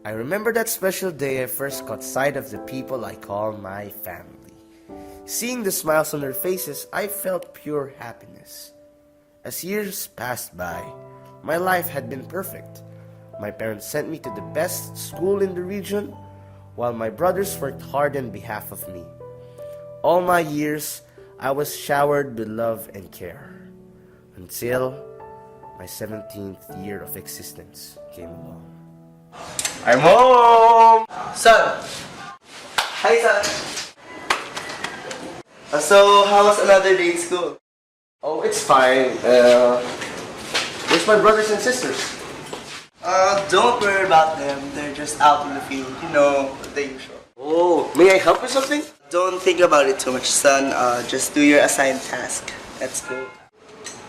I remember that special day I first caught sight of the people I call my family. Seeing the smiles on their faces, I felt pure happiness. As years passed by, my life had been perfect. My parents sent me to the best school in the region, while my brothers worked hard on behalf of me. All my years, I was showered with love and care, until my 17th year of existence came along. I'm home! Son! Hi, son! So, how was another day in school? Oh, it's fine. Where's my brothers and sisters? Don't worry about them. They're just out in the field. You know, the usual. Oh, may I help with something? Don't think about it too much, son. Just do your assigned task at school.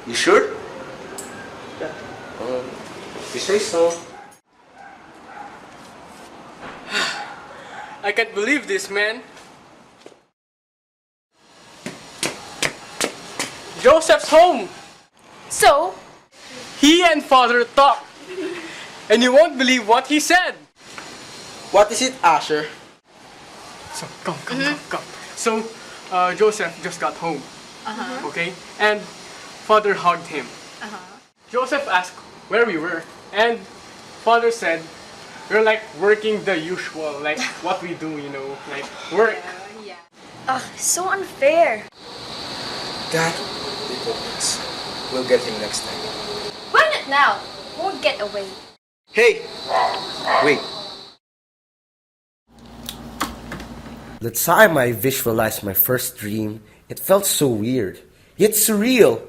You sure? Yeah. You say so. I can't believe this, man. Joseph's home. So, He and father talked. And you won't believe what he said. What is it, Asher? So, come. So, Joseph just got home. Okay? And father hugged him. Joseph asked where we were. And father said, we're like working the usual, like what we do, you know, like work. so unfair. That hypocrites. We'll get him next time. Why not now? Won't get away. Hey! Wait. The time I visualized my first dream, it felt so weird, yet surreal.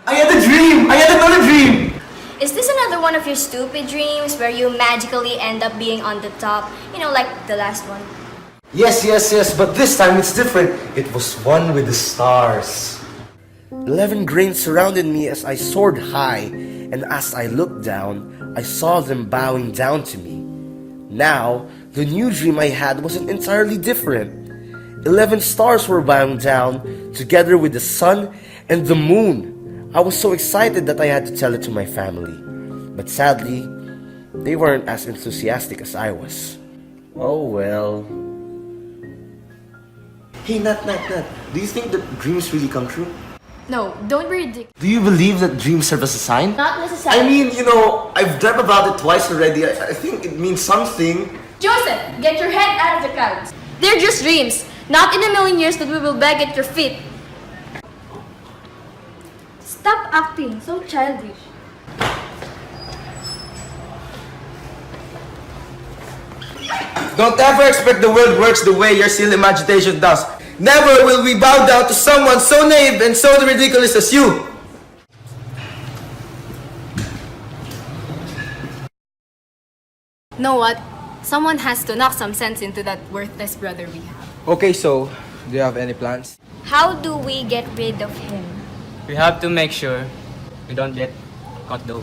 I had a dream! I had another dream! Is this another one of your stupid dreams where you magically end up being on the top? You know, like the last one. Yes, but this time it's different. It was one with the stars. 11 grains surrounded me as I soared high, and as I looked down, I saw them bowing down to me. Now, the new dream I had wasn't entirely different. 11 stars were bowing down, together with the sun and the moon. I was so excited that I had to tell it to my family. But sadly, they weren't as enthusiastic as I was. Oh well. Hey, Nat. Do you think that dreams really come true? No, don't be ridiculous. Do you believe that dreams serve as a sign? Not necessarily. I mean, I've dreamt about it twice already. I think it means something. Joseph, get your head out of the clouds. They're just dreams. Not in a million years that we will beg at your feet. Stop acting so childish. Don't ever expect the world works the way your silly imagination does. Never will we bow down to someone so naive and so ridiculous as you. Know what? Someone has to knock some sense into that worthless brother we have. Okay, so, do you have any plans? How do we get rid of him? We have to make sure we don't get caught though.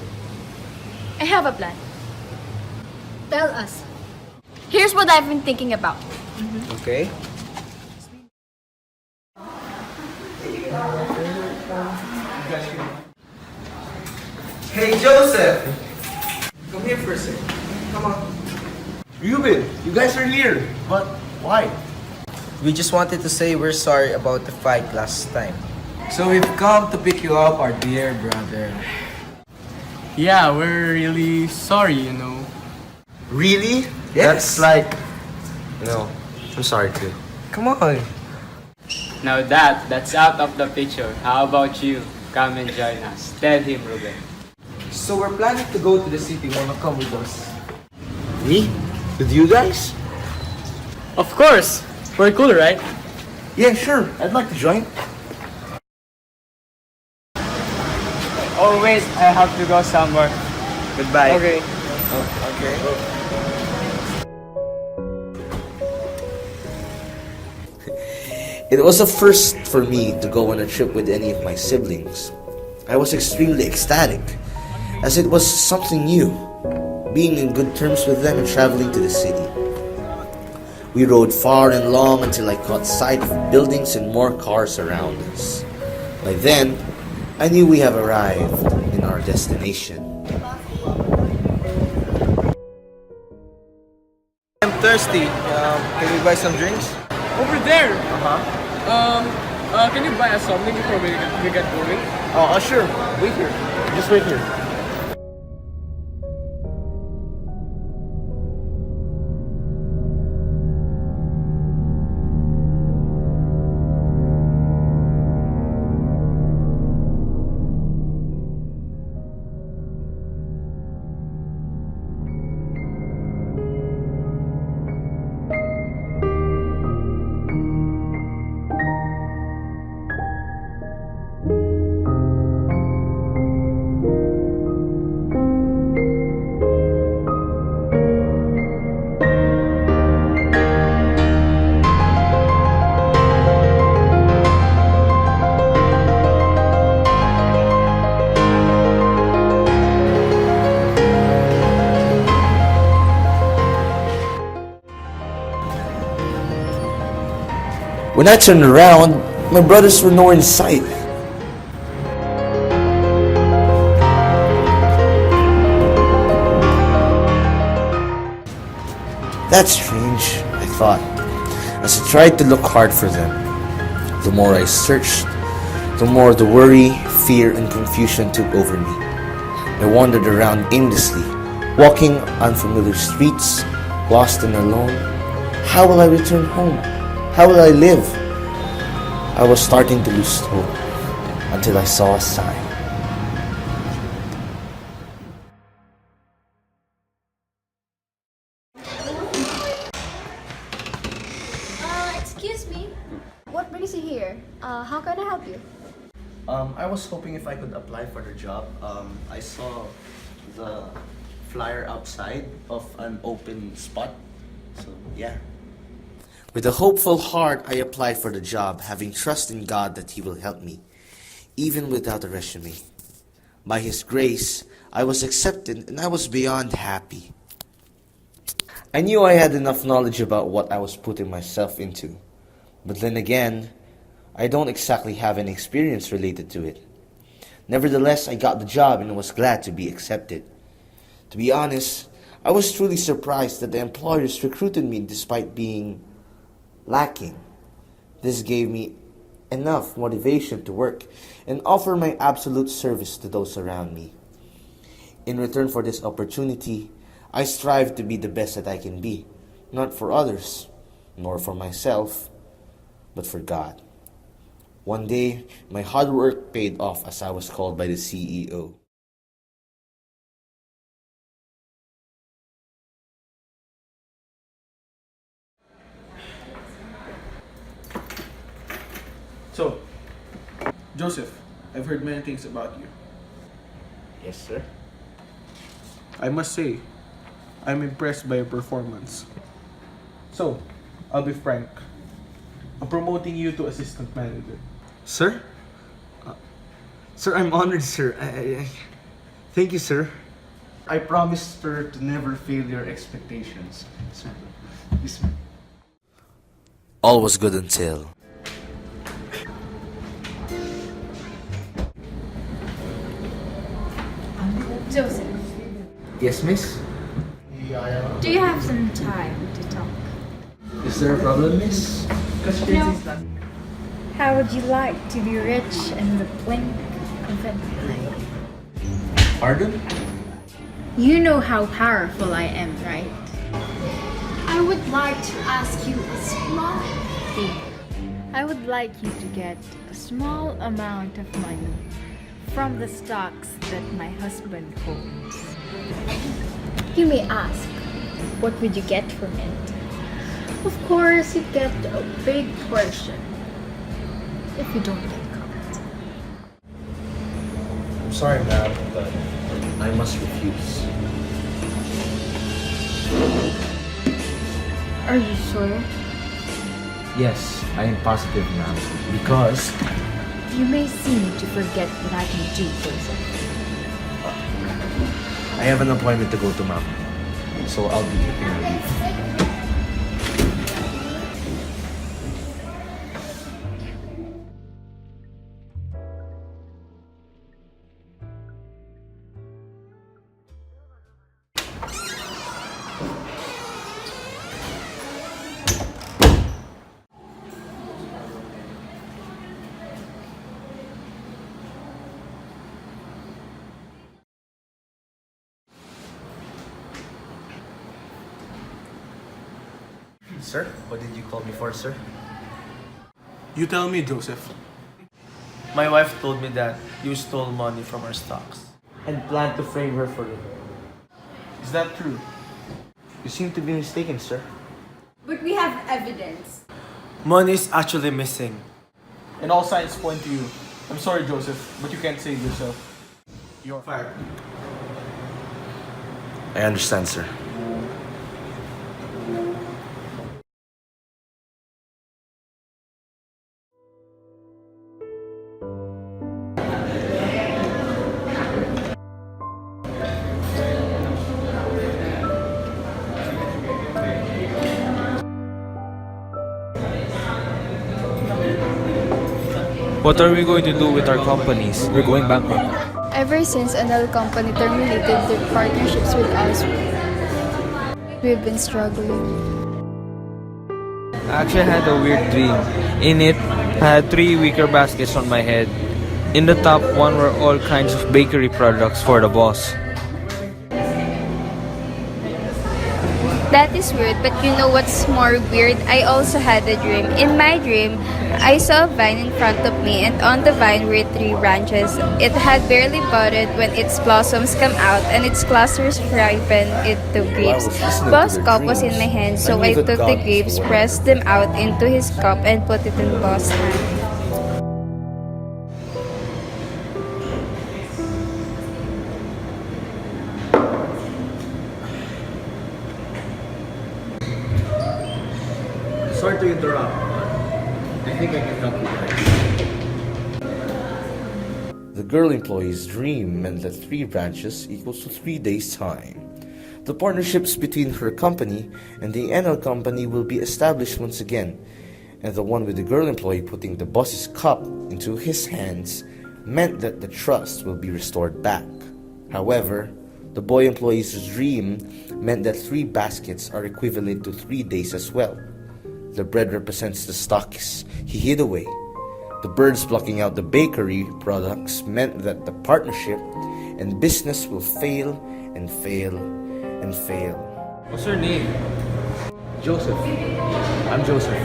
I have a plan. Tell us. Here's what I've been thinking about. Okay. Hey, Joseph! Come here for a second. Come on. Ruben, you guys are here. But why? We just wanted to say we're sorry about the fight last time. So we've come to pick you up, our dear brother. Yeah, we're really sorry, you know. Really? Yes. That's like, I'm sorry too. Come on. Now that's out of the picture. How about you? Come and join us. Tell him, Ruben. So we're planning to go to the city. Wanna come with us? Me? With you guys? Of course. We're cool, right? Yeah, sure. I'd like to join. Oh wait, I have to go somewhere. Goodbye. Okay. Okay. It was a first for me to go on a trip with any of my siblings. I was extremely ecstatic, as it was something new, being in good terms with them and traveling to the city. We rode far and long until I caught sight of buildings and more cars around us. By then, I knew we have arrived in our destination. I'm thirsty. Can we buy some drinks? Over there! Can you buy us something before we get going? Oh, sure. Wait here. Just wait here. When I turned around, my brothers were nowhere in sight. That's strange, I thought, as I tried to look hard for them. The more I searched, the more the worry, fear, and confusion took over me. I wandered around aimlessly, walking unfamiliar streets, lost and alone. How will I return home? How will I live? I was starting to lose hope until I saw a sign. Excuse me. What brings you here? How can I help you? I was hoping if I could apply for the job. I saw the flyer outside of an open spot. So, yeah. With a hopeful heart, I applied for the job, having trust in God that He will help me, even without a resume. By His grace, I was accepted and I was beyond happy. I knew I had enough knowledge about what I was putting myself into. But then again, I don't exactly have any experience related to it. Nevertheless, I got the job and was glad to be accepted. To be honest, I was truly surprised that the employers recruited me despite being lacking. This gave me enough motivation to work and offer my absolute service to those around me. In return for this opportunity, I strive to be the best that I can be, not for others, nor for myself, but for God. One day, my hard work paid off as I was called by the CEO. So, Joseph, I've heard many things about you. Yes, sir. I must say, I'm impressed by your performance. So, I'll be frank. I'm promoting you to assistant manager. Sir? Sir, I'm honored, sir. Thank you, sir. I promise, sir, to never fail your expectations. Sir. Yes, sir. All was good until... Joseph, Yes, miss? do you have some time to talk? Is there a problem, miss? No. How would you like to be rich in the blink of an eye? Pardon? You know how powerful I am, right? I would like to ask you a small favor. I would like you to get a small amount of money from the stocks that my husband owns. You may ask, what would you get from it? Of course, you get a big portion if you don't get caught. I'm sorry, ma'am, but I must refuse. Are you sure? Yes, I am positive, ma'am. Because... You may seem to forget what I can do, Joseph. I have an appointment to go to, ma'am. So I'll be taking a leave. Sir, what did you call me for, sir? You tell me, Joseph. My wife told me that you stole money from our stocks and planned to frame her for it. Is that true? You seem to be mistaken, sir. But we have evidence. Money is actually missing. And all signs point to you. I'm sorry, Joseph, but you can't save yourself. You're fired. I understand, sir. What are we going to do with our companies? We're going bankrupt. Ever since another company terminated their partnerships with us, we've been struggling. I actually had a weird dream. In it, I had 3 wicker baskets on my head. In the top one were all kinds of bakery products for the boss. That is weird, but you know what's more weird? I also had a dream. In my dream, I saw a vine in front of me, and on the vine were 3 branches. It had barely budded when its blossoms come out, and its clusters ripen into grapes. Boss' cup was in my hand, so I took the grapes, pressed them out into his cup, and put it in Boss' hand. Sorry to interrupt, but I think I can help you guys. The girl employee's dream meant that 3 branches equals to 3 days' time. The partnerships between her company and the NL company will be established once again, and the one with the girl employee putting the boss's cup into his hands meant that the trust will be restored back. However, the boy employee's dream meant that 3 baskets are equivalent to 3 days as well. The bread represents the stocks he hid away. The birds blocking out the bakery products meant that the partnership and business will fail and fail and fail. What's your name? Joseph. I'm Joseph.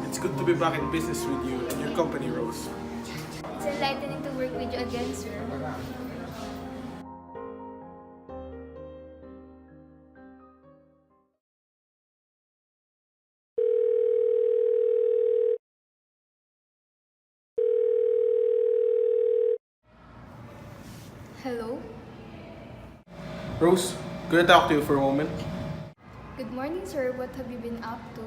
It's good to be back in business with you and your company, Rose. It's enlightening to work with you again, sir. Hello? Rose, could I talk to you for a moment? Good morning, sir. What have you been up to?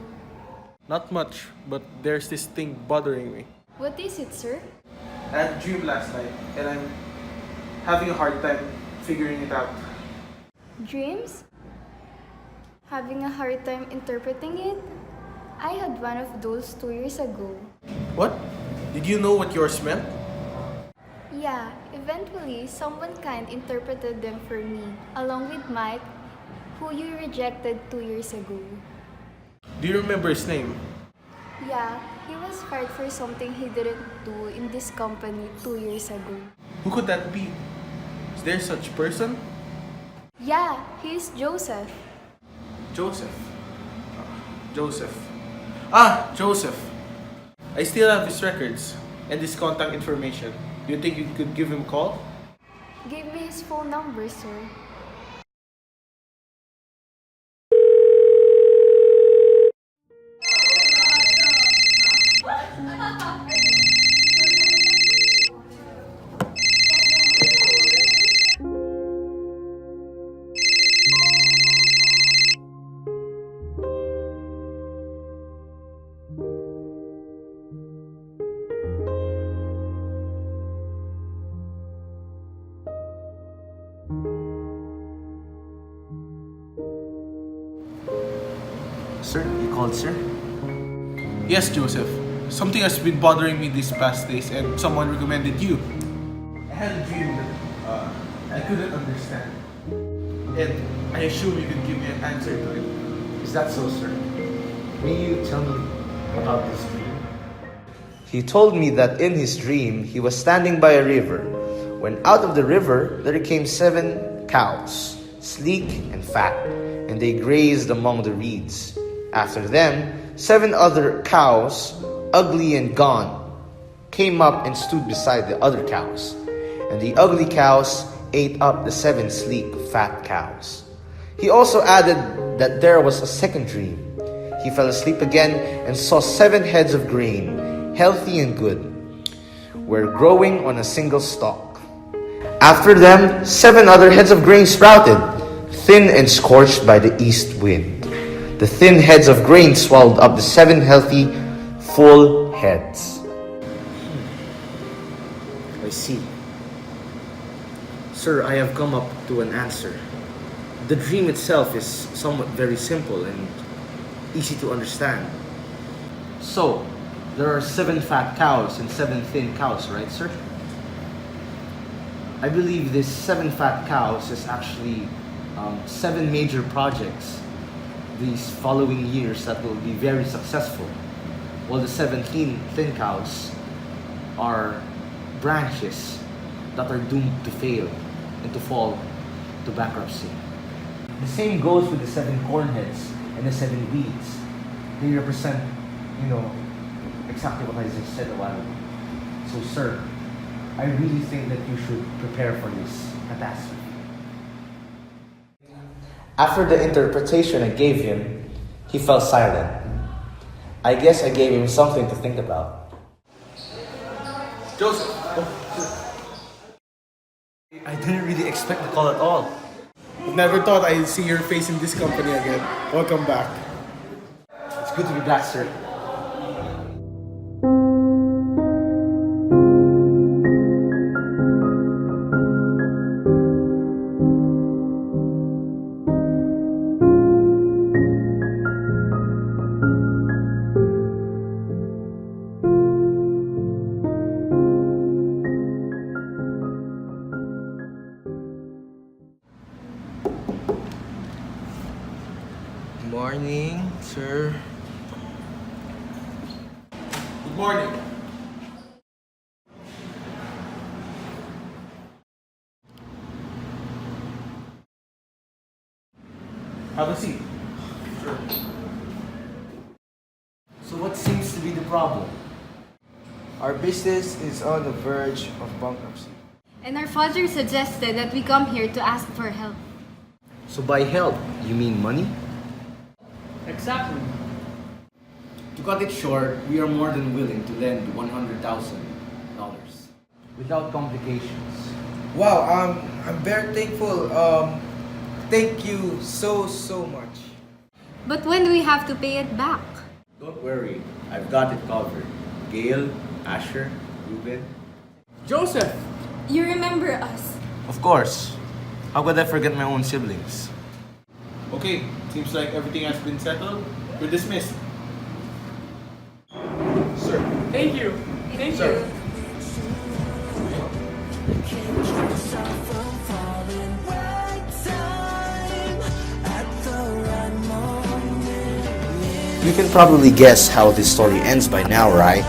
Not much, but there's this thing bothering me. What is it, sir? I had a dream last night, and I'm having a hard time figuring it out. Dreams? Having a hard time interpreting it? I had one of those 2 years ago. What? Did you know what yours meant? Yeah, eventually, someone kind interpreted them for me, along with Mike, who you rejected 2 years ago. Do you remember his name? Yeah, he was fired for something he didn't do in this company 2 years ago. Who could that be? Is there such person? Yeah, he's Joseph. Joseph. Joseph. Ah, Joseph. I still have his records and his contact information. Do you think you could give him a call? Give me his phone number, sir. Sir, you called, sir? Yes, Joseph. Something has been bothering me these past days and someone recommended you. I had a dream that I couldn't understand. And I assume you could give me an answer to it. Is that so, sir? May you tell me about this dream? He told me that in his dream, he was standing by a river. When out of the river, there came 7 cows, sleek and fat, and they grazed among the reeds. After them, 7 other cows, ugly and gaunt, came up and stood beside the other cows. And the ugly cows ate up the 7 sleek, fat cows. He also added that there was a second dream. He fell asleep again and saw 7 heads of grain, healthy and good, were growing on a single stalk. After them, 7 other heads of grain sprouted, thin and scorched by the east wind. The thin heads of grain swallowed up the 7 healthy, full heads. I see. Sir, I have come up to an answer. The dream itself is somewhat very simple and easy to understand. So, there are 7 fat cows and 7 thin cows, right, sir? I believe this 7 fat cows is actually 7 major projects these following years that will be very successful, while the 17 thin cows are branches that are doomed to fail and to fall to bankruptcy. The same goes with the 7 corn heads and the 7 weeds. They represent, exactly what I just said a while ago. So, sir, I really think that you should prepare for this catastrophe. After the interpretation I gave him, he fell silent. I guess I gave him something to think about. Joseph! I didn't really expect the call at all. Never thought I'd see your face in this company again. Welcome back. It's good to be back, sir. Morning, sir. Good morning. Have a seat. Sure. So what seems to be the problem? Our business is on the verge of bankruptcy. And our father suggested that we come here to ask for help. So by help, you mean money? Exactly. To cut it short, we are more than willing to lend $100,000 without complications. Wow, I'm very thankful. Thank you so much. But when do we have to pay it back? Don't worry, I've got it covered. Gail, Asher, Ruben. Joseph! You remember us. Of course. How could I forget my own siblings? Okay, seems like everything has been settled. You're dismissed. Sir. Thank you. Thank Sir. you. You can probably guess how this story ends by now, right?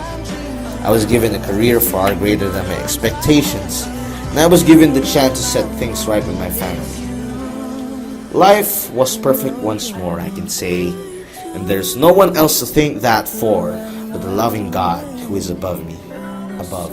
I was given a career far greater than my expectations, and I was given the chance to set things right with my family. Life was perfect once more, I can say, and there's no one else to thank that for but the loving God who is above me, above.